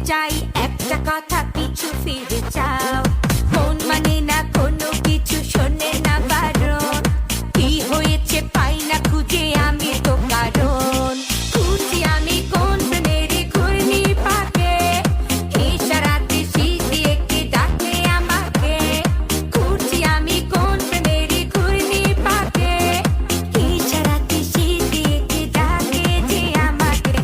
চাই একটা কথা পিছু ফিরে চাও মন মানে না কোনো কিছু শোনে না বারণ কি হয়েছে পাই না খুঁজে আমি তো কারণ খুঁজি আমি কোন প্রেমের ঘূর্ণি পাকে ইশারাতে দিয়ে কে ডাকে আমাকে খুঁজি আমি কোন প্রেমের ঘূর্ণি পাকে ইশারাতে দিয়ে কে ডাকে যে আমাকে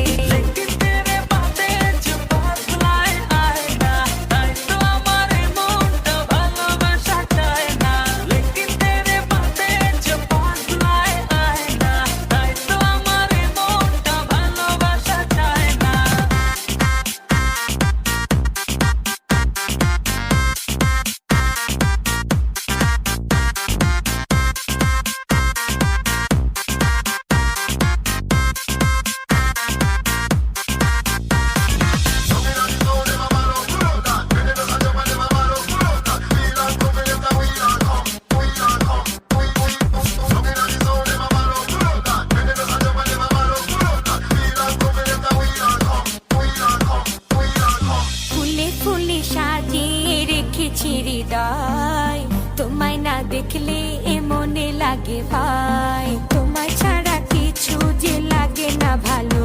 তোমায় না দেখলে এ মনে লাগে ভাই তোমায় ছাড়া কিছু যে লাগে না ভালো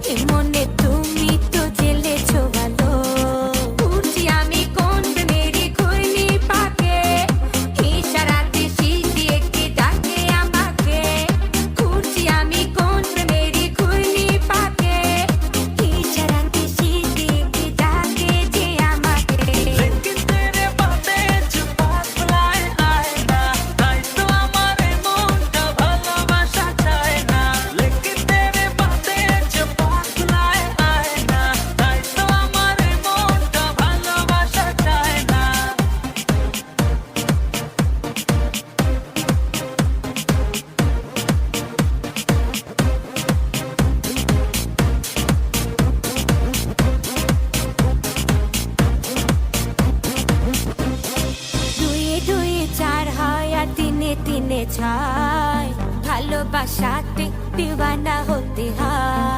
এ মনে তুমি তো জেলেছো ভালো খুঁজি আমি কোন মেরে ঘূর্ণি পাকে ইশারাতে দিয়ে কে ডাকে আমাকে খুঁজি আমি কোন মেরে ঘূর্ণি পাকে ইশারাতে দিয়ে কে ডাকে যে আমাকে তিনে তিনে ছাই ভালোবাসাতে দিওয়ানা হতে হয়